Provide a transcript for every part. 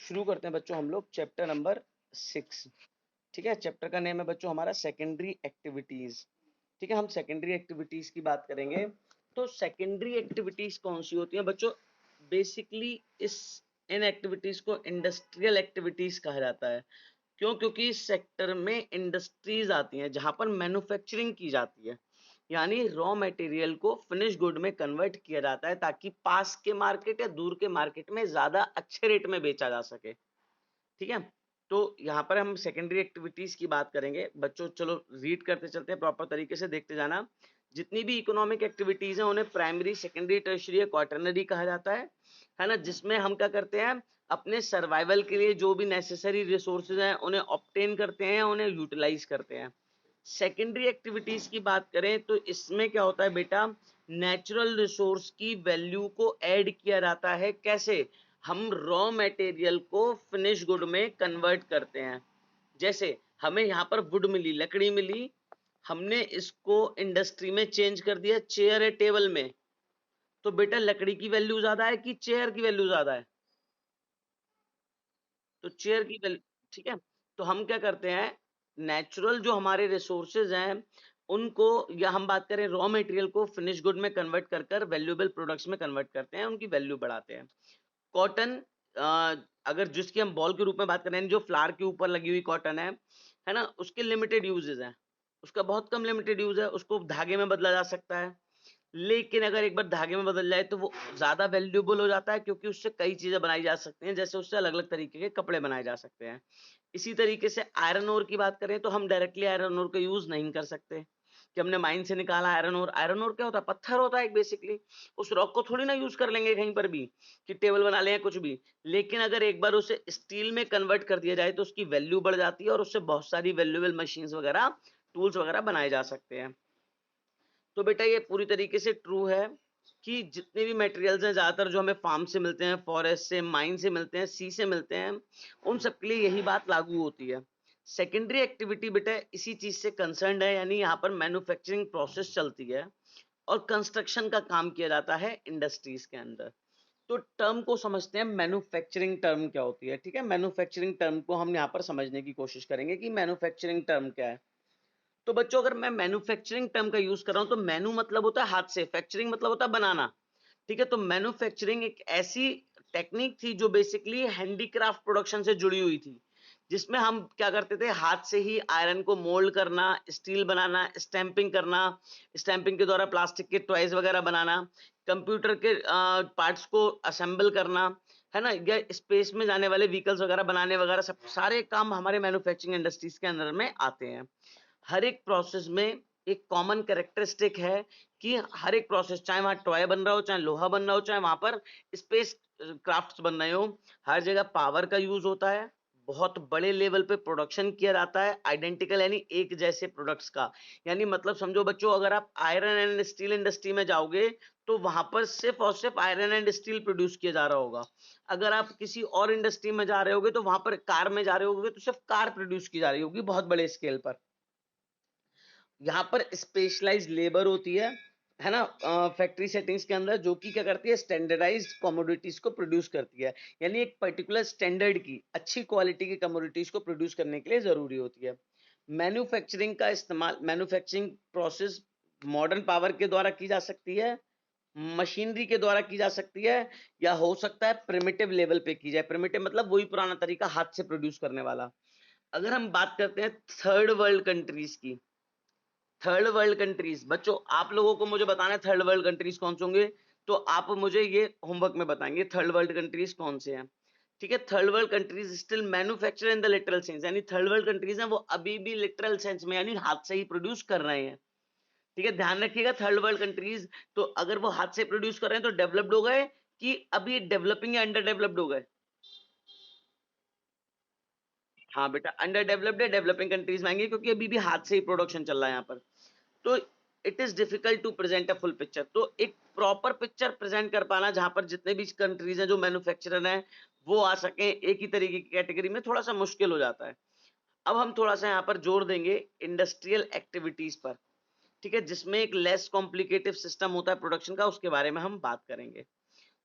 शुरू करते हैं बच्चों हम लोग चैप्टर नंबर 6। ठीक है, चैप्टर का नेम है बच्चों हमारा सेकेंडरी एक्टिविटीज। ठीक है, हम सेकेंडरी एक्टिविटीज की बात करेंगे। तो सेकेंडरी एक्टिविटीज कौन सी होती हैं बच्चों? बेसिकली इस इन एक्टिविटीज को इंडस्ट्रियल एक्टिविटीज कहा जाता है। क्यों? क्योंकि इस सेक्टर में इंडस्ट्रीज आती हैं जहां पर मैन्युफैक्चरिंग की जाती है, यानी रॉ मटेरियल को फिनिश गुड में कन्वर्ट किया जाता है ताकि पास के मार्केट या दूर के मार्केट में ज्यादा अच्छे रेट में बेचा जा सके। ठीक है, तो यहाँ पर हम सेकेंडरी एक्टिविटीज की बात करेंगे बच्चों। चलो रीड करते चलते हैं, प्रॉपर तरीके से देखते जाना। जितनी भी इकोनॉमिक एक्टिविटीज हैं उन्हें प्राइमरी, सेकेंडरी, टर्शियरी या क्वाटरनरी कहा जाता है ना, जिसमें हम क्या करते हैं, अपने सर्वाइवल के लिए जो भी नेसेसरी रिसोर्सेज हैं उन्हें ऑब्टेन करते हैं, उन्हें यूटिलाइज करते हैं। सेकेंडरी एक्टिविटीज की बात करें तो इसमें क्या होता है बेटा, नेचुरल रिसोर्स की वैल्यू को ऐड किया जाता है। कैसे? हम रॉ मटेरियल को फिनिश गुड में कन्वर्ट करते हैं। जैसे हमें यहाँ पर वुड मिली, लकड़ी मिली, हमने इसको इंडस्ट्री में चेंज कर दिया चेयर या टेबल में, तो बेटा लकड़ी की वैल्यू ज्यादा है कि चेयर की वैल्यू ज्यादा है? तो चेयर की वैल्यू। ठीक है, तो हम क्या करते हैं, नेचुरल जो हमारे रिसोर्सेज हैं उनको, या हम बात करें रॉ मटेरियल को, फिनिश गुड में कन्वर्ट कर कर वैल्यूएबल प्रोडक्ट्स में कन्वर्ट करते हैं, उनकी वैल्यू बढ़ाते हैं। कॉटन, अगर जिसकी हम बॉल के रूप में बात करें, जो फ्लावर के ऊपर लगी हुई कॉटन है ना, उसके लिमिटेड यूजेस हैं, उसका बहुत कम लिमिटेड यूज है, उसको धागे में बदला जा सकता है। लेकिन अगर एक बार धागे में बदल जाए तो वो ज्यादा वैल्यूएबल हो जाता है, क्योंकि उससे कई चीजें बनाई जा सकती हैं, जैसे उससे अलग अलग तरीके के कपड़े बनाए जा सकते हैं। इसी तरीके से आयरन ओर की बात करें तो हम डायरेक्टली आयरन ओर का यूज नहीं कर सकते कि हमने माइन से निकाला आयरन ओर। आयरन ओर क्या होता है? पत्थर होता है बेसिकली। उस रॉक को थोड़ी ना यूज कर लेंगे कहीं पर भी कि टेबल बना लें कुछ भी। लेकिन अगर एक बार उसे स्टील में कन्वर्ट कर दिया जाए तो उसकी वैल्यू बढ़ जाती है और उससे बहुत सारी वैल्यूएबल मशीन्स वगैरह, टूल्स वगैरह बनाए जा सकते हैं। तो बेटा ये पूरी तरीके से ट्रू है कि जितने भी मटेरियल्स हैं ज्यादातर जो हमें फार्म से मिलते हैं, फॉरेस्ट से, माइन से मिलते हैं, सी से मिलते हैं, उन सबके लिए यही बात लागू होती है। सेकेंडरी एक्टिविटी बेटा इसी चीज से कंसर्न्ड है, यानी यहाँ पर मैन्युफैक्चरिंग प्रोसेस चलती है और कंस्ट्रक्शन का काम किया जाता है इंडस्ट्रीज के अंदर। तो टर्म को समझते हैं, मैन्युफैक्चरिंग टर्म क्या होती है। ठीक है, मैन्युफैक्चरिंग टर्म को हम यहाँ पर समझने की कोशिश करेंगे कि मैन्युफैक्चरिंग टर्म क्या है। तो बच्चों अगर मैं मैन्युफैक्चरिंग टर्म का यूज कर रहा हूं तो मैन्यू मतलब होता है हाथ से, फैक्चरिंग मतलब होता है बनाना। ठीक है, तो मैन्युफैक्चरिंग एक ऐसी टेक्निक थी जो बेसिकली हैंडीक्राफ्ट प्रोडक्शन से जुड़ी हुई थी, जिसमें हम क्या करते थे, हाथ से ही आयरन को मोल्ड करना, स्टील बनाना, स्टैंपिंग करना, स्टैंपिंग के द्वारा प्लास्टिक के टॉयज वगैरह बनाना, कंप्यूटर के पार्ट्स को असेंबल करना, है ना, या स्पेस में जाने वाले व्हीकल्स वगैरह बनाने वगैरह, सब सारे काम हमारे मैन्युफैक्चरिंग इंडस्ट्रीज के अंदर में आते हैं। हर एक प्रोसेस में एक कॉमन कैरेक्टरिस्टिक है कि हर एक प्रोसेस, चाहे वहां टॉय बन रहा हो, चाहे लोहा बन रहा हो, चाहे वहां पर स्पेस क्राफ्ट्स बन रहे हो, हर जगह पावर का यूज होता है, बहुत बड़े लेवल पे प्रोडक्शन किया जाता है आइडेंटिकल यानी एक जैसे प्रोडक्ट्स का। यानी मतलब समझो बच्चों, अगर आप आयरन एंड स्टील इंडस्ट्री में जाओगे तो वहां पर सिर्फ और सिर्फ आयरन एंड स्टील प्रोड्यूस किया जा रहा होगा। अगर आप किसी और इंडस्ट्री में जा रहे होगे तो वहां पर कार में जा रहे होगे तो सिर्फ कार प्रोड्यूस की जा रही होगी बहुत बड़े स्केल पर। यहाँ पर स्पेशलाइज्ड लेबर होती है ना, फैक्ट्री सेटिंग्स के अंदर, जो कि क्या करती है, स्टैंडर्डाइज्ड कमोडिटीज को प्रोड्यूस करती है। यानी एक पर्टिकुलर स्टैंडर्ड की अच्छी क्वालिटी की कमोडिटीज को प्रोड्यूस करने के लिए जरूरी होती है। मैन्युफैक्चरिंग का इस्तेमाल, मैन्युफैक्चरिंग प्रोसेस मॉडर्न पावर के द्वारा की जा सकती है, मशीनरी के द्वारा की जा सकती है, या हो सकता है प्रिमिटिव लेवल पे की जाए। प्रिमिटिव मतलब वही पुराना तरीका हाथ से प्रोड्यूस करने वाला। अगर हम बात करते हैं थर्ड वर्ल्ड कंट्रीज की, थर्ड वर्ल्ड कंट्रीज, बच्चों आप लोगों को मुझे बताना है थर्ड वर्ल्ड कंट्रीज कौन से होंगे, तो आप मुझे ये होमवर्क में बताएंगे थर्ड वर्ल्ड कंट्रीज कौन से हैं। ठीक है, third world countries still manufacture in the literal sense, यानी थर्ड वर्ल्ड कंट्रीज हैं वो अभी भी लिटरल सेंस में यानी हाथ से ही प्रोड्यूस कर रहे हैं। ठीक है, ध्यान रखिएगा, थर्ड वर्ल्ड कंट्रीज, तो अगर वो हाथ से प्रोड्यूस कर रहे हैं तो डेवलप्ड हो गए कि अभी डेवलपिंग या अंडर डेवलप्ड हो गए? हाँ बेटा, अंडर डेवलप्ड या डेवलपिंग कंट्रीज में आएंगे, क्योंकि अभी भी हाथ से ही प्रोडक्शन चल रहा है यहाँ पर। तो it is difficult to present a full picture. तो एक प्रॉपर पिक्चर प्रेजेंट कर पाना जहां पर जितने भी कंट्रीज हैं जो मैन्युफैक्चरर हैं वो आ सके एक ही तरीके की कैटेगरी में, थोड़ा सा मुश्किल हो जाता है। अब हम थोड़ा सा यहाँ पर जोर देंगे इंडस्ट्रियल एक्टिविटीज पर। ठीक है, जिसमें एक लेस कॉम्प्लिकेटिव सिस्टम होता है प्रोडक्शन का, उसके बारे में हम बात करेंगे।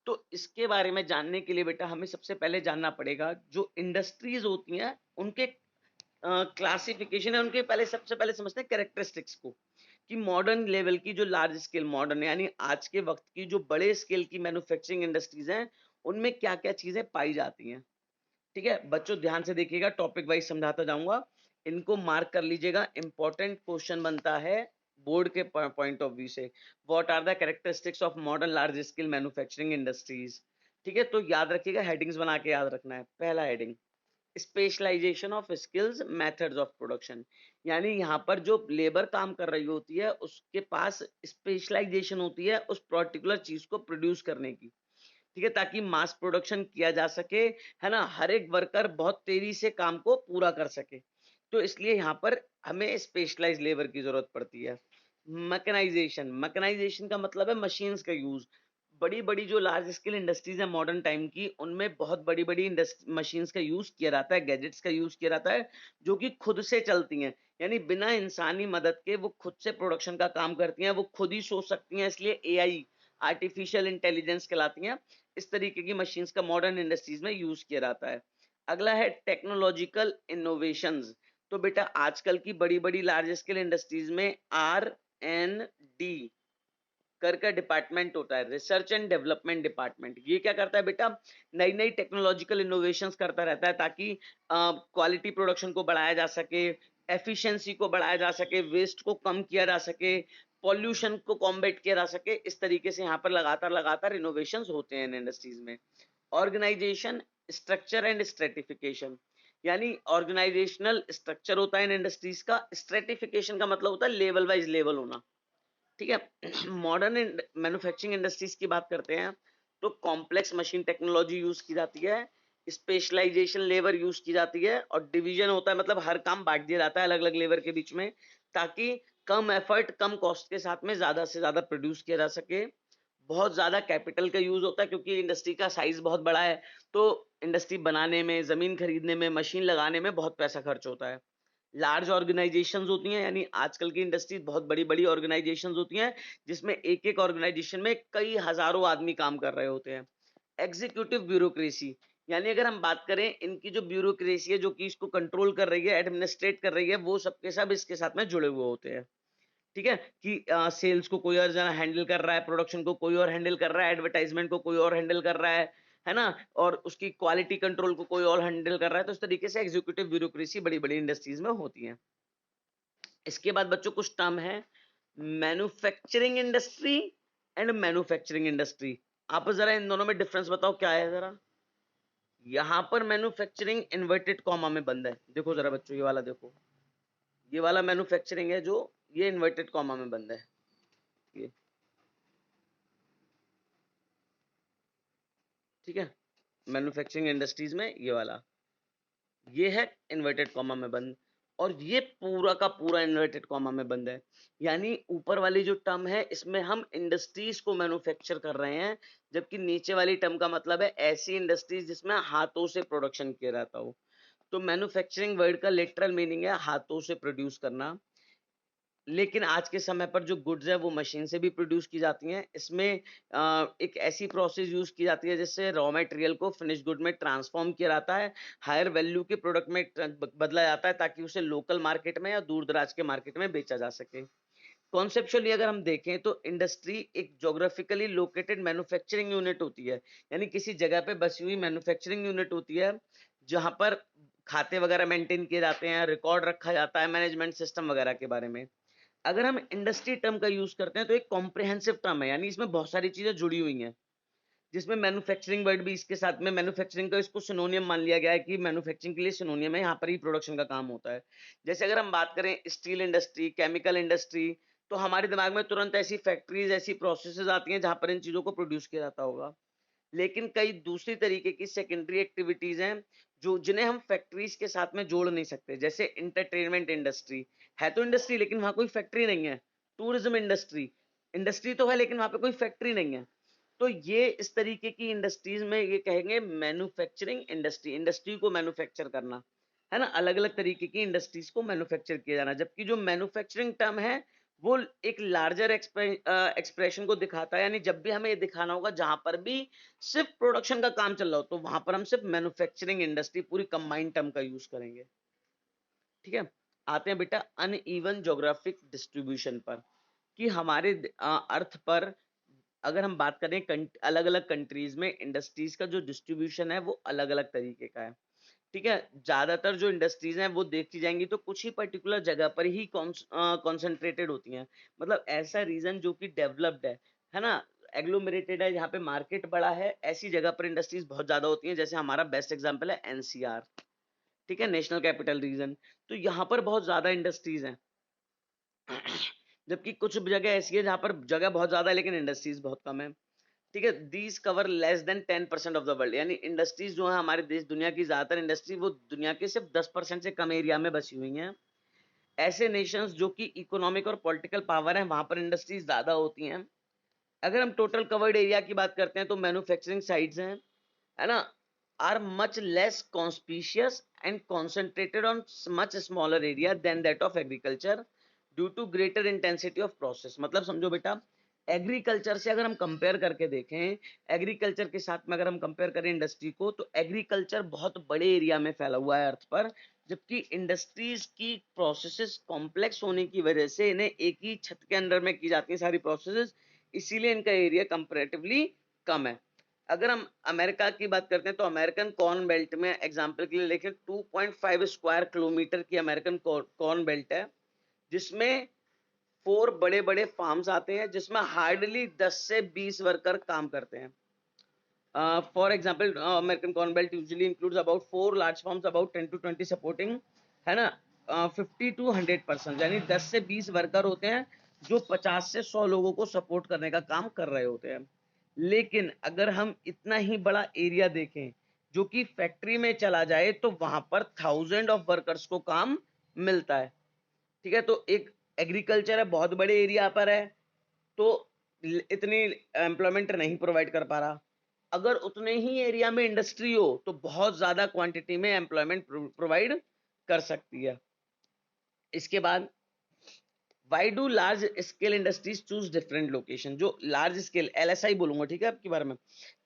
तो इसके बारे में जानने के लिए बेटा हमें सबसे पहले जानना पड़ेगा जो इंडस्ट्रीज होती हैं उनके क्लासिफिकेशन है, उनके पहले सबसे पहले समझते हैं कैरेक्टरिस्टिक्स को, कि मॉडर्न लेवल की जो लार्ज स्केल मॉडर्न यानी आज के वक्त की जो बड़े स्केल की मैन्युफैक्चरिंग इंडस्ट्रीज हैं, उनमें क्या-क्या चीजें पाई जाती हैं। ठीक है? बच्चों ध्यान से देखिएगा, टॉपिक वाइज़ समझाता जाऊँगा। इनको मार्क कर लीजिएगा, इम्पोर्टेंट क्वेश्चन बनता है बोर्ड के पॉइंट ऑफ व्यू से। What are the characteristics of modern large scale manufacturing industries? ठीक है? तो याद रखिएगा, हेडिंग्स बना के याद रखना है। पहला heading, specialisation of skills methods of production, यानी यहाँ पर जो लेबर काम कर रही होती है उसके पास स्पेशलाइजेशन होती है उस पर्टिकुलर चीज को प्रोड्यूस करने की। ठीक है? ताकि मास प्रोडक्शन किया जा सके, है ना? हर एक वर्कर बहुत तेजी से काम को पूरा कर सके। तो इसलिए यहाँ पर हमें स्पेशलाइज्ड लेबर की ज़रूरत पड़ती है। मैकेनाइज़ेशन, मैकेनाइज़ेशन का मतलब है मशीन्स का यूज़। बड़ी-बड़ी जो लार्ज स्केल इंडस्ट्रीज़ हैं मॉडर्न टाइम की, उनमें बहुत बड़ी-बड़ी मशीन्स का यूज़ किया जाता है, गैजेट्स का यूज़ किया जाता है, जो कि खुद से चलती हैं। यानी बिना इंसानी मदद के वो खुद से प्रोडक्शन का काम करती हैं, वो खुद ही सोच सकती हैं, इसलिए एआई, आर्टिफिशियल इंटेलिजेंस कहलाती हैं। इस तरीके की मशीन्स का मॉडर्न इंडस्ट्रीज में यूज किया जाता है। अगला है टेक्नोलॉजिकल इनोवेशंस। तो बेटा आजकल की बड़ी-बड़ी लार्ज स्केल इंडस्ट्रीज में R&D करके डिपार्टमेंट होता है, रिसर्च एंड डेवलपमेंट डिपार्टमेंट। ये क्या करता है बेटा, नई नई टेक्नोलॉजिकल इनोवेशंस करता रहता है ताकि क्वालिटी प्रोडक्शन को बढ़ाया जा सके, एफिशिएंसी को बढ़ाया जा सके, वेस्ट को कम किया जा सके, पॉल्यूशन को कॉम्बैट किया जा सके। इस तरीके से यहाँ पर लगातार लगातार इनोवेशंस होते हैं इन इंडस्ट्रीज में। ऑर्गेनाइजेशन, स्ट्रक्चर एंड स्ट्रेटिफिकेशन, यानी ऑर्गेनाइजेशनल स्ट्रक्चर होता है इन इंडस्ट्रीज का, स्ट्रेटिफिकेशन का मतलब होता है लेवल वाइज लेवल होना। ठीक है? मॉडर्न मैन्युफैक्चरिंग इंडस्ट्रीज की बात करते हैं तो कॉम्प्लेक्स मशीन टेक्नोलॉजी यूज की जाती है, स्पेशलाइजेशन लेबर यूज की जाती है और डिवीजन होता है, मतलब हर काम बांट दिया जाता है अलग अलग लेबर के बीच में, ताकि कम एफर्ट कम कॉस्ट के साथ में ज्यादा से ज्यादा प्रोड्यूस किया जा सके। बहुत ज्यादा कैपिटल का यूज होता है क्योंकि इंडस्ट्री का साइज बहुत बड़ा है, तो इंडस्ट्री बनाने में, जमीन खरीदने में, मशीन लगाने में बहुत पैसा खर्च होता है। लार्ज ऑर्गेनाइजेशंस होती हैं, यानी आजकल की इंडस्ट्री बहुत बड़ी-बड़ी ऑर्गेनाइजेशंस होती हैं, जिसमें एक-एक ऑर्गेनाइजेशन में कई हज़ारों आदमी काम कर रहे होते हैं। एग्जीक्यूटिव ब्यूरोक्रेसी, यानी अगर हम बात करें इनकी जो ब्यूरोक्रेसी है जो कि इसको कंट्रोल कर रही है, एडमिनिस्ट्रेट कर रही है, वो सबके सब इसके साथ में जुड़े हुए होते हैं। ठीक है? कि सेल्स को कोई और जना हैंडल कर रहा है, प्रोडक्शन को कोई और हैंडल कर रहा है, एडवर्टाइजमेंट को कोई और हैंडल कर रहा है ना? और उसकी क्वालिटी कंट्रोल को कोई और हैंडल कर रहा है, तो इस तरीके से एग्जीक्यूटिव ब्यूरोक्रेसी बड़ी-बड़ी इंडस्ट्रीज में होती है। इसके बाद बच्चों कुछ टर्म है, manufacturing industry and manufacturing industry. आप जरा इन दोनों में डिफरेंस बताओ क्या है जरा। यहाँ पर मैन्युफैक्चरिंग इन्वर्टेड कॉमा में बंद है, देखो जरा बच्चों ये वाला देखो, ये वाला मैन्युफैक्चरिंग है जो, ये इन्वर्टेड कॉमा में बंद है। ये ठीक है, मैन्युफैक्चरिंग इंडस्ट्रीज में ये वाला, ये है इन्वर्टेड कॉमा में बंद, और ये पूरा का पूरा इन्वर्टेड कॉमा में बंद है। यानी ऊपर वाली जो टर्म है इसमें हम इंडस्ट्रीज को मैन्युफैक्चर कर रहे हैं, जबकि नीचे वाली टर्म का मतलब है ऐसी इंडस्ट्रीज जिसमें हाथों से प्रोडक्शन किया जाता हो। तो मैन्युफैक्चरिंग वर्ड का लिटरल मीनिंग है हाथों से प्रोड्यूस करना। लेकिन आज के समय पर जो गुड्स है वो मशीन से भी प्रोड्यूस की जाती हैं। इसमें एक ऐसी प्रोसेस यूज़ की जाती है जिससे रॉ मटेरियल को फिनिश गुड में ट्रांसफ़ॉर्म किया जाता है, हायर वैल्यू के प्रोडक्ट में बदला जाता है ताकि उसे लोकल मार्केट में या दूर-दराज के मार्केट में बेचा जा सके। कॉन्सेप्चुअली अगर हम देखें तो इंडस्ट्री एक ज्योग्राफिकली लोकेटेड मैन्युफैक्चरिंग यूनिट होती है। यानी किसी जगह पे बसी हुई मैन्युफैक्चरिंग यूनिट होती है, जहाँ पर खाते वगैरह मेंटेन किए जाते हैं, रिकॉर्ड रखा जाता है मैनेजमेंट सिस्टम वगैरह के बारे में। अगर हम इंडस्ट्री टर्म का यूज़ करते हैं तो एक कॉम्प्रिहेंसिव टर्म है, यानी इसमें बहुत सारी चीज़ें जुड़ी हुई हैं, जिसमें मैन्युफैक्चरिंग वर्ड भी इसके साथ में, मैन्युफैक्चरिंग का इसको सिनोनियम मान लिया गया है कि मैन्युफैक्चरिंग के लिए सिनोनियम है, यहाँ पर ही प्रोडक्शन का काम होता है। जैसे अगर हम बात करें स्टील इंडस्ट्री, केमिकल इंडस्ट्री, तो हमारे दिमाग में तुरंत ऐसी फैक्ट्रीज़, ऐसी प्रोसेसेज़ आती हैं जहाँ पर इन चीज़ों को प्रोड्यूस किया जाता होगा। लेकिन कई दूसरी तरीके की सेकेंडरी एक्टिविटीज़ हैं, जो जिन्हें हम फैक्ट्रीज़ के साथ में जोड़ नहीं सकते। जैसे एंटरटेनमेंट इंडस्ट्री, है तो इंडस्ट्री लेकिन वहाँ कोई फैक्ट्री नहीं है। टूरिज़्म इंडस्ट्री, इंडस्ट्री तो है लेकिन वहाँ पे कोई फैक्ट्री नहीं है। तो ये इस तरीके की इंडस्ट्रीज़ में ये कहेंगे मैन्युफैक्चरिंग इंडस्ट्री, इंडस्ट्री को मैन्युफैक्चर करना, है ना? अलग-अलग तरीके की इंडस्ट्रीज़ को मैन्युफैक्चर किया जाना। जबकि जो मैन्युफैक्चरिंग टर्म है, वो एक लार्जर एक्सप्रेशन को दिखाता है, यानी जब भी हमें ये दिखाना होगा जहां पर भी सिर्फ प्रोडक्शन का काम चल रहा हो, तो वहां पर हम सिर्फ मैन्युफैक्चरिंग इंडस्ट्री पूरी कंबाइंड टर्म का यूज करेंगे। ठीक है, आते हैं बेटा अनइवन ज्योग्राफिक डिस्ट्रीब्यूशन पर, कि हमारे अर्थ पर अगर हम बात करें अलग अलग कंट्रीज में इंडस्ट्रीज का जो डिस्ट्रीब्यूशन है वो अलग अलग तरीके का है। ठीक है, ज्यादातर जो इंडस्ट्रीज हैं वो देखी जाएंगी तो कुछ ही पर्टिकुलर जगह पर ही कॉन्सेंट्रेटेड होती हैं। मतलब ऐसा रीजन जो कि डेवलप्ड है ना, एग्लोमेरेटेड है, जहाँ पे मार्केट बड़ा है, ऐसी जगह पर इंडस्ट्रीज बहुत ज्यादा होती हैं। जैसे हमारा बेस्ट एग्जांपल है एनसीआर, ठीक है, नेशनल कैपिटल रीजन। तो यहाँ पर बहुत ज्यादा इंडस्ट्रीज हैं। जबकि कुछ जगह ऐसी है जहाँ पर जगह बहुत ज्यादा है लेकिन इंडस्ट्रीज बहुत कम है। ठीक है, these cover less than 10% of the world, यानी इंडस्ट्रीज जो है हमारे देश दुनिया की ज्यादातर इंडस्ट्री वो दुनिया के सिर्फ 10% से कम एरिया में बसी हुई हैं। ऐसे नेशंस जो कि इकोनॉमिक और पॉलिटिकल पावर है वहां पर इंडस्ट्रीज ज्यादा होती हैं। अगर हम टोटल कवर्ड एरिया की बात करते हैं तो मैन्युफैक्चरिंग साइट्स हैं, है ना, are much less conspicuous and concentrated on much smaller area than that of agriculture due to greater intensity of process. मतलब समझो बेटा, एग्रीकल्चर से अगर हम कंपेयर करके देखें, एग्रीकल्चर के साथ में अगर हम कंपेयर करें इंडस्ट्री को, तो एग्रीकल्चर बहुत बड़े एरिया में फैला हुआ है अर्थ पर, जबकि इंडस्ट्रीज की प्रोसेसेस कॉम्प्लेक्स होने की वजह से इन्हें एक ही छत के अंदर में की जाती है सारी प्रोसेसेस, इसीलिए इनका एरिया कंपैरेटिवली कम है। अगर हम अमेरिका की बात करते हैं तो अमेरिकन कॉर्न बेल्ट में एग्जांपल के लिए लेके 2.5 स्क्वायर किलोमीटर की अमेरिकन कॉर्न बेल्ट है, जिसमें 4 बड़े बड़े फार्म्स आते हैं, जिसमें हार्डली 10 से 20 वर्कर काम करते हैं। For example, American Corn Belt usually includes about 4 large farms, about 10 to 20 supporting, है ना, 50 to 100%, यानी 10 से 20 वर्कर होते हैं जो 50 से 100 लोगों को सपोर्ट करने का काम कर रहे होते हैं। लेकिन अगर हम इतना ही बड़ा एरिया देखें जो कि फैक्ट्री में चला जाए, तो वहां पर थाउजेंड ऑफ वर्कर्स को काम मिलता है। ठीक है, तो एक एग्रीकल्चर है, बहुत बड़े एरिया पर है, तो इतनी एम्प्लॉयमेंट नहीं प्रोवाइड कर पा रहा। अगर उतने ही एरिया में इंडस्ट्री हो तो बहुत ज्यादा क्वांटिटी में एम्प्लॉयमेंट प्रोवाइड कर सकती है। इसके बाद, why do large scale industries choose different location? जो लार्ज स्केल एलएसआई बोलूंगा, ठीक है, आपके बारे में,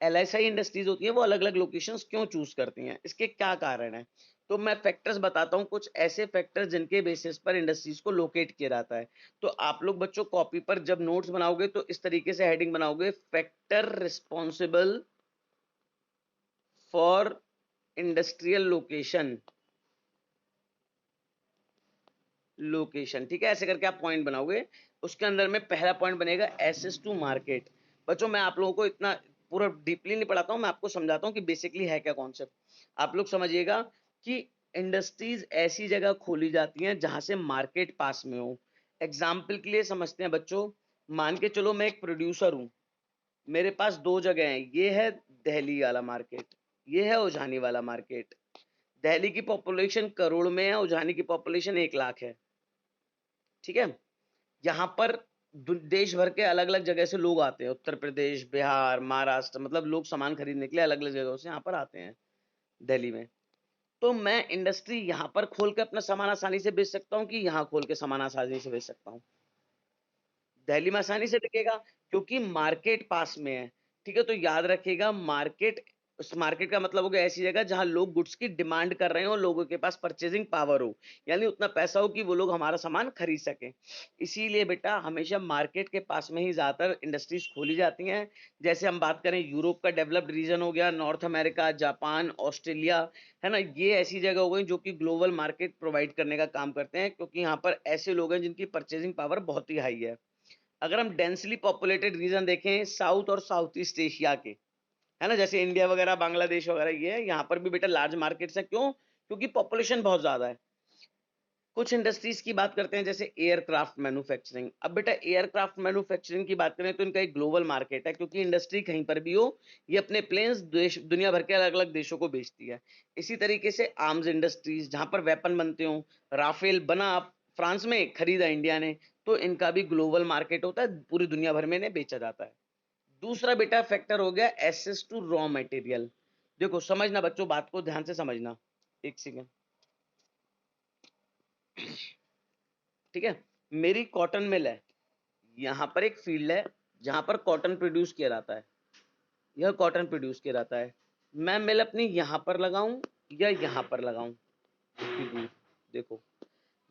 एलएसआई इंडस्ट्रीज होती है वो अलग अलग लोकेशंस क्यों चूज करती हैं, इसके क्या कारण है? तो मैं फैक्टर्स बताता हूँ, कुछ ऐसे फैक्टर्स जिनके बेसिस पर इंडस्ट्रीज को लोकेट किया जाता है। तो आप लोग बच्चों कॉपी पर जब नोट्स बनाओगे तो इस तरीके से हेडिंग बनाओगे, factor responsible for industrial location, ठीक है, ऐसे करके आप पॉइंट बनाओगे। उसके अंदर में पहला पॉइंट बनेगा एसेस टू मार्केट। बच्चों मैं आप लोगों को इतना पूरा डीपली नहीं पढ़ाता हूं, मैं आपको समझाता हूं कि बेसिकली है क्या कॉन्सेप्ट। आप लोग समझिएगा कि इंडस्ट्रीज ऐसी जगह खोली जाती हैं जहां से मार्केट पास में हो। एग्जाम्पल के लिए समझते हैं बच्चों, मान के चलो मैं एक प्रोड्यूसर हूं, मेरे पास दो जगह हैं, ये है दिल्ली वाला मार्केट, ये है उझानी वाला मार्केट। दिल्ली की पॉपुलेशन करोड़ में है, उझानी की पॉपुलेशन 1 लाख है। ठीक है, यहाँ पर देश भर के अलग अलग जगह से लोग आते हैं, उत्तर प्रदेश, बिहार, महाराष्ट्र, मतलब लोग सामान खरीदने के लिए अलग अलग जगहों से यहाँ पर आते हैं दिल्ली में। तो मैं इंडस्ट्री यहाँ पर खोल के अपना सामान आसानी से बेच सकता हूँ कि यहाँ खोल के सामान आसानी से बेच सकता हूँ? दिल्ली में आसानी से बिकेगा क्योंकि मार्केट पास में है। ठीक है, तो याद रखिएगा, मार्केट, उस मार्केट का मतलब हो गया ऐसी जगह जहां लोग गुड्स की डिमांड कर रहे हो, लोगों के पास परचेजिंग पावर हो, यानी उतना पैसा हो कि वो लोग हमारा सामान खरीद सकें। इसीलिए बेटा हमेशा मार्केट के पास में ही ज्यादातर इंडस्ट्रीज खोली जाती हैं। जैसे हम बात करें, यूरोप का डेवलप्ड रीजन हो गया, नॉर्थ अमेरिका, जापान, ऑस्ट्रेलिया, है ना, ये ऐसी जगह हो गई जो कि ग्लोबल मार्केट प्रोवाइड करने का काम करते हैं, क्योंकि यहाँ पर ऐसे लोग हैं जिनकी परचेजिंग पावर बहुत ही हाई है। अगर हम डेंसली पॉपुलेटेड रीजन देखें साउथ और साउथ ईस्ट एशिया के, है ना, जैसे इंडिया वगैरह, बांग्लादेश वगैरह, ये है, यहाँ पर भी बेटा लार्ज मार्केट्स है। क्यों? क्योंकि पॉपुलेशन बहुत ज्यादा है। कुछ इंडस्ट्रीज की बात करते हैं जैसे एयरक्राफ्ट मैन्युफैक्चरिंग। अब बेटा एयरक्राफ्ट मैन्युफैक्चरिंग की बात करें तो इनका एक ग्लोबल मार्केट है, क्योंकि इंडस्ट्री कहीं पर भी हो, ये अपने प्लेन्स देश दुनिया भर के अलग अलग देशों को बेचती है। इसी तरीके से आर्म्स इंडस्ट्रीज, जहां पर वेपन बनते हो, राफेल बना फ्रांस में, खरीदा इंडिया ने, तो इनका भी ग्लोबल मार्केट होता है, पूरी दुनिया भर में इन्हें बेचा जाता है। दूसरा बेटा फैक्टर हो गया एसेस टू रॉ मटेरियल। देखो समझना बच्चों, बात को ध्यान से समझना, एक सेकेंड। ठीक है, मेरी कॉटन मिल है, यहाँ पर एक फील्ड है जहाँ पर कॉटन प्रोड्यूस किया जाता है, यह कॉटन प्रोड्यूस किया जाता है। मैं मिल अपनी यहाँ पर लगाऊं या यहाँ पर लगाऊं, इतनी दूर। देखो,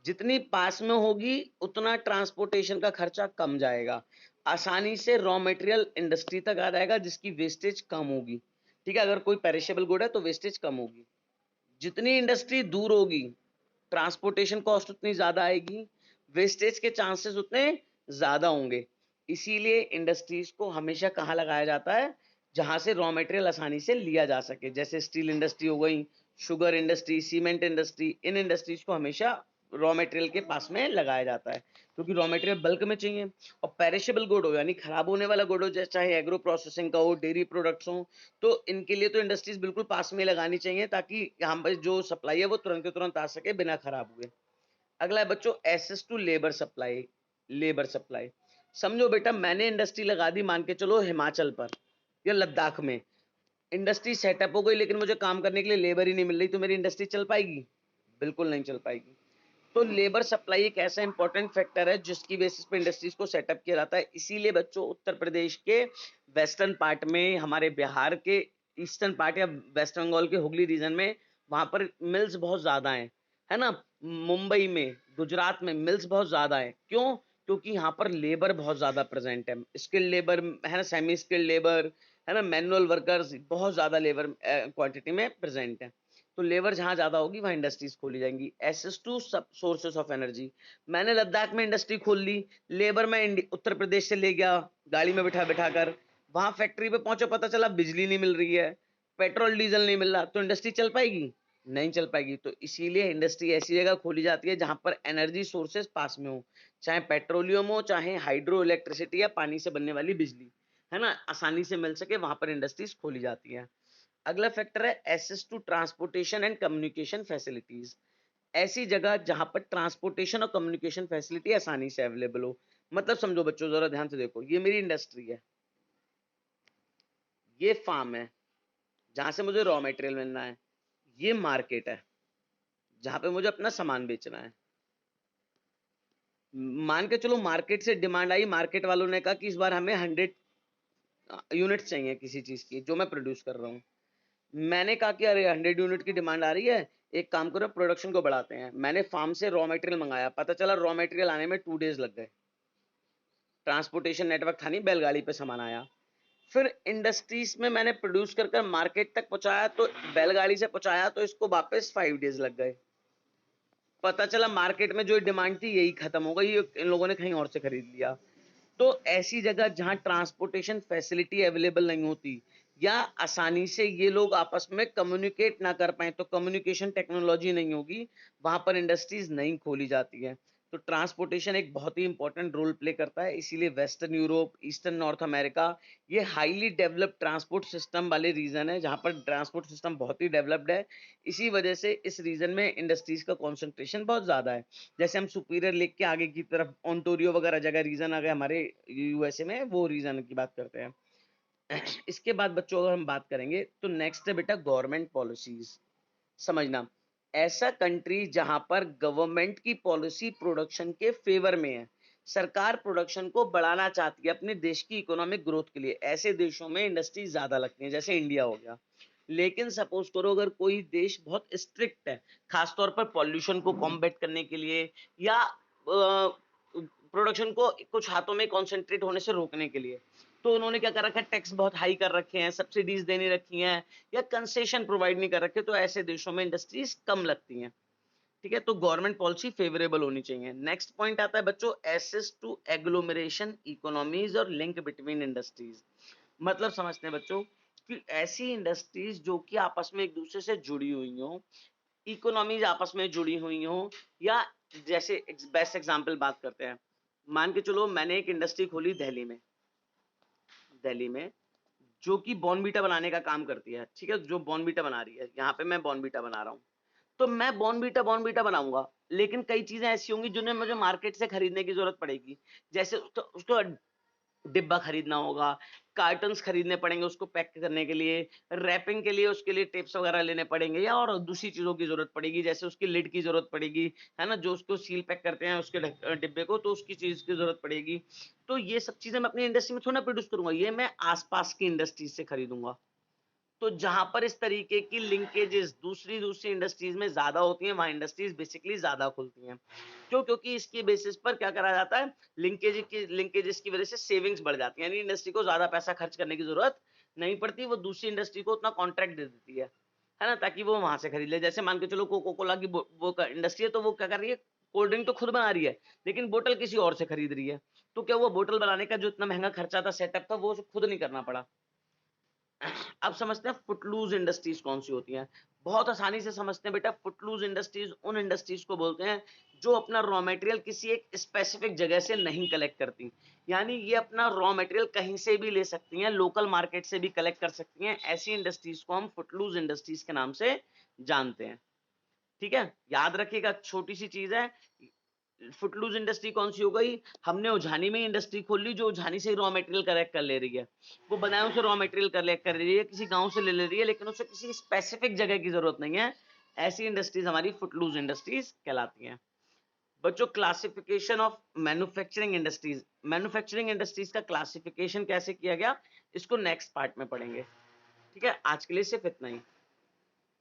जितनी पास में होगी उतना ट्रांसपोर्टेशन का खर्चा कम जाएगा, आसानी से रॉ मटेरियल इंडस्ट्री तक आ जाएगा जिसकी वेस्टेज कम होगी। ठीक है, अगर कोई पेरिशेबल गुड है तो वेस्टेज कम होगी। जितनी इंडस्ट्री दूर होगी, ट्रांसपोर्टेशन कॉस्ट उतनी ज्यादा आएगी, वेस्टेज के चांसेस उतने ज्यादा होंगे। इसीलिए इंडस्ट्रीज को हमेशा कहाँ लगाया जाता है, जहां से रॉ मटेरियल आसानी से लिया जा सके, जैसे स्टील इंडस्ट्री हो गई, शुगर इंडस्ट्री, सीमेंट इंडस्ट्री। इन इंडस्ट्रीज को हमेशा रॉ मटेरियल के पास में लगाया जाता है, क्योंकि रॉ मटेरियल बल्क में चाहिए। और पेरिशेबल गुड हो यानी खराब होने वाला गुड हो, जैसे चाहे एग्रो प्रोसेसिंग का हो, डेयरी प्रोडक्ट्स हो, तो इनके लिए तो इंडस्ट्रीज बिल्कुल पास में लगानी चाहिए, ताकि यहाँ पर जो सप्लाई है वो तुरंत के तुरंत आ सके बिना खराब हुए। अगला है बच्चों access to labour supply. Labour supply समझो बेटा, मैंने इंडस्ट्री लगा दी, मान के चलो हिमाचल पर या लद्दाख में, इंडस्ट्री सेटअप हो गई, लेकिन मुझे काम करने के लिए लेबर ही नहीं मिल रही, तो मेरी इंडस्ट्री चल पाएगी? बिल्कुल नहीं चल पाएगी। तो लेबर सप्लाई एक ऐसा इंपॉर्टेंट फैक्टर है जिसकी बेसिस पे इंडस्ट्रीज को सेटअप किया जाता है। इसीलिए बच्चों उत्तर प्रदेश के वेस्टर्न पार्ट में, हमारे बिहार के ईस्टर्न पार्ट या वेस्ट बंगाल के हुगली रीजन में, वहां पर मिल्स बहुत ज्यादा है ना। मुंबई में, गुजरात में मिल्स बहुत ज्यादा है। क्यों? क्योंकि यहाँ पर लेबर बहुत ज्यादा प्रेजेंट है, स्किल्ड लेबर है ना, सेमी स्किल्ड लेबर है ना, मैनुअल वर्कर्स, बहुत ज्यादा लेबर क्वांटिटी में प्रेजेंट है। तो लेबर जहां ज्यादा होगी वहां इंडस्ट्रीज खोली जाएंगी। एसेस टू सब सोर्सेस ऑफ एनर्जी, मैंने लद्दाख में इंडस्ट्री खोल ली, लेबर मैं उत्तर प्रदेश से ले गया गाड़ी में बिठा बिठा कर, वहां फैक्ट्री पे पहुंचे, पता चला बिजली नहीं मिल रही है, पेट्रोल डीजल नहीं मिल रहा, तो इंडस्ट्री चल पाएगी? नहीं चल पाएगी। तो इसीलिए इंडस्ट्री ऐसी जगह खोली जाती है जहां पर एनर्जी सोर्सेस पास में हो, चाहे पेट्रोलियम हो, चाहे हाइड्रो इलेक्ट्रिसिटी या पानी से बनने वाली बिजली, है ना, आसानी से मिल सके, वहां पर इंडस्ट्रीज खोली जाती है। अगला फैक्टर है access to transportation and communication facilities. ऐसी जगह जहां पर ट्रांसपोर्टेशन और कम्युनिकेशन फैसिलिटी आसानी से अवेलेबल हो। मतलब समझो बच्चों, जरा ध्यान से देखो, ये मेरी इंडस्ट्री है, ये फार्म है जहां से मुझे रॉ मटेरियल मिलना है, ये मार्केट है जहां पे मुझे अपना सामान बेचना है। मान के चलो मार्केट से डिमांड आई, मार्केट वालों ने कहा कि इस बार हमें 100 यूनिट्स चाहिए किसी चीज की जो मैं प्रोड्यूस कर रहा हूँ। मैंने कहा कि अरे 100 यूनिट की डिमांड आ रही है, एक काम करो प्रोडक्शन को बढ़ाते हैं। मैंने फार्म से रॉ मटेरियल मंगाया, पता चला रॉ मटेरियल आने में 2 डेज लग गए, ट्रांसपोर्टेशन नेटवर्क था नहीं, बैलगाड़ी पे सामान आया। फिर इंडस्ट्रीज में मैंने प्रोड्यूस कर कर मार्केट तक पहुंचाया, तो बैलगाड़ी से पहुंचाया तो इसको वापस 5 डेज लग गए। पता चला मार्केट में जो डिमांड थी यही खत्म हो गई, इन लोगों ने कहीं और से खरीद लिया। तो ऐसी जगह जहां ट्रांसपोर्टेशन फैसिलिटी अवेलेबल नहीं होती, या आसानी से ये लोग आपस में कम्युनिकेट ना कर पाए, तो कम्युनिकेशन टेक्नोलॉजी नहीं होगी, वहां पर इंडस्ट्रीज नहीं खोली जाती है। तो ट्रांसपोर्टेशन एक बहुत ही इंपॉर्टेंट रोल प्ले करता है। इसीलिए western Europe, eastern north America, ये हाईली डेवलप्ड ट्रांसपोर्ट सिस्टम वाले रीजन है जहां पर ट्रांसपोर्ट सिस्टम बहुत ही डेवलप्ड है। इसी वजह से इस रीजन में इंडस्ट्रीज का कॉन्सेंट्रेशन बहुत ज्यादा है। जैसे हम सुपीरियर लेक के आगे की तरफ ओंटोरियो वगैरह जगह रीजन आ गए हमारे यूएसए में, वो रीजन की बात करते हैं। इसके बाद बच्चों अगर हम बात करेंगे तो नेक्स्ट है बेटा गवर्नमेंट पॉलिसीज। समझना, ऐसा कंट्री जहां पर गवर्नमेंट की पॉलिसी प्रोडक्शन के फेवर में है, सरकार प्रोडक्शन को बढ़ाना चाहती है अपने देश की इकोनॉमिक ग्रोथ के लिए, ऐसे देशों में इंडस्ट्री ज्यादा लगती है, जैसे इंडिया हो गया। लेकिन सपोज करो अगर कोई देश बहुत स्ट्रिक्ट है, खासतौर पर पॉल्यूशन को कॉम्बैट करने के लिए, या प्रोडक्शन को कुछ हाथों में कॉन्सेंट्रेट होने से रोकने के लिए, तो उन्होंने क्या कर रखा है, टैक्स बहुत हाई कर रखे हैं, सब्सिडीज देने रखी हैं, या कंसेशन प्रोवाइड नहीं कर रखे, तो ऐसे देशों में इंडस्ट्रीज कम लगती हैं। ठीक है, तो गवर्नमेंट पॉलिसी फेवरेबल होनी चाहिए। नेक्स्ट पॉइंट आता है बच्चों एसेस टू एग्लोमरेशन इकोनॉमीज और लिंक बिटवीन इंडस्ट्रीज। मतलब समझते हैं बच्चों कि ऐसी इंडस्ट्रीज जो कि आपस में एक दूसरे से जुड़ी हुई हो, इकोनॉमीज आपस में जुड़ी हुई हो, या जैसे बेस्ट एग्जांपल बात करते हैं, मान के चलो मैंने एक इंडस्ट्री खोली दिल्ली में जो कि बॉर्नवीटा बनाने का काम करती है। ठीक है, जो बॉर्नवीटा बना रही है, यहाँ पे मैं बॉर्नवीटा बना रहा हूँ, तो मैं बॉर्नवीटा बनाऊंगा, लेकिन कई चीजें ऐसी होंगी जिन्हें मुझे मार्केट से खरीदने की जरूरत पड़ेगी। जैसे उसको डिब्बा खरीदना होगा, कार्टन्स खरीदने पड़ेंगे उसको पैक करने के लिए, रैपिंग के लिए उसके लिए टेप्स वगैरह लेने पड़ेंगे या और दूसरी चीज़ों की ज़रूरत पड़ेगी, जैसे उसकी लिड की ज़रूरत पड़ेगी, है ना? जो उसको सील पैक करते हैं उसके डिब्बे को, तो उसकी चीज़ की ज़रूरत पड़ेगी। तो ये सब चीज़ें मैं अपनी इंडस्ट्री में थोड़ी ना प्रोड्यूस करूँगा, ये मैं आस-पास की इंडस्ट्री से खरीदूँगा। तो जहाँ पर इस तरीके की लिंकेजेस दूसरी-दूसरी इंडस्ट्रीज़ में ज़्यादा होती हैं, वहाँ इंडस्ट्रीज़ बेसिकली ज़्यादा खुलती हैं। क्यों? क्योंकि इसके बेसिस पर क्या करा जाता है, लिंकेजेस की वज़ह से सेविंग्स बढ़ जाती हैं, यानी इंडस्ट्री को ज़्यादा पैसा खर्च करने की ज़रूरत नहीं पड़ती, वो दूसरी इंडस्ट्री को उतना कॉन्ट्रैक्ट दे देती है ना? ताकि वो वहाँ से खरीद ले। जैसे मान के चलो कोका कोला की वो इंडस्ट्री है, तो वो क्या कर रही है, कोल्ड ड्रिंक तो खुद बना रही है, लेकिन बोतल किसी और से खरीद रही है। तो क्या हुआ, बोतल बनाने का जो इतना महँगा खर्चा था, सेटअप था, वो उसे खुद नहीं करना पड़ा। अब समझते हैं फुटलूज़ इंडस्ट्रीज़ कौन-सी होती हैं। बहुत आसानी से समझते हैं बेटा, फुटलूज़ इंडस्ट्रीज़ उन इंडस्ट्रीज़ को बोलते हैं जो अपना रॉ मटेरियल किसी एक स्पेसिफिक जगह से नहीं कलेक्ट करती। यानी ये अपना रॉ मटेरियल कहीं से भी ले सकती हैं, लोकल मार्केट से भी कलेक्ट कर सकती हैं। ऐसी इंडस्ट्रीज़ को हम फुटलूज़ इंडस्ट्रीज़ के नाम से जानते हैं। ठीक है? याद रखिएगा, छोटी-सी चीज़ है। फुटलूज़ इंडस्ट्री कौन-सी हो गई? हमने उझानी में इंडस्ट्री खोल ली जो उझानी से ही रॉ मटेरियल कलेक्ट कर ले रही है। वो बनायों से रॉ मटेरियल कलेक्ट कर रही है, किसी गाँव से ले रही है, लेकिन उसे किसी स्पेसिफिक जगह की ज़रूरत नहीं है। ऐसी इंडस्ट्रीज़ हमारी फुटलूज़ इंडस्ट्रीज़ कहलाती हैं। बच्चों, classification of manufacturing industries. Manufacturing industries का क्लासिफिकेशन कैसे किया गया, इसको नेक्स्ट पार्ट में पढ़ेंगे। ठीक है? आज के लिए सिर्फ़ इतना ही।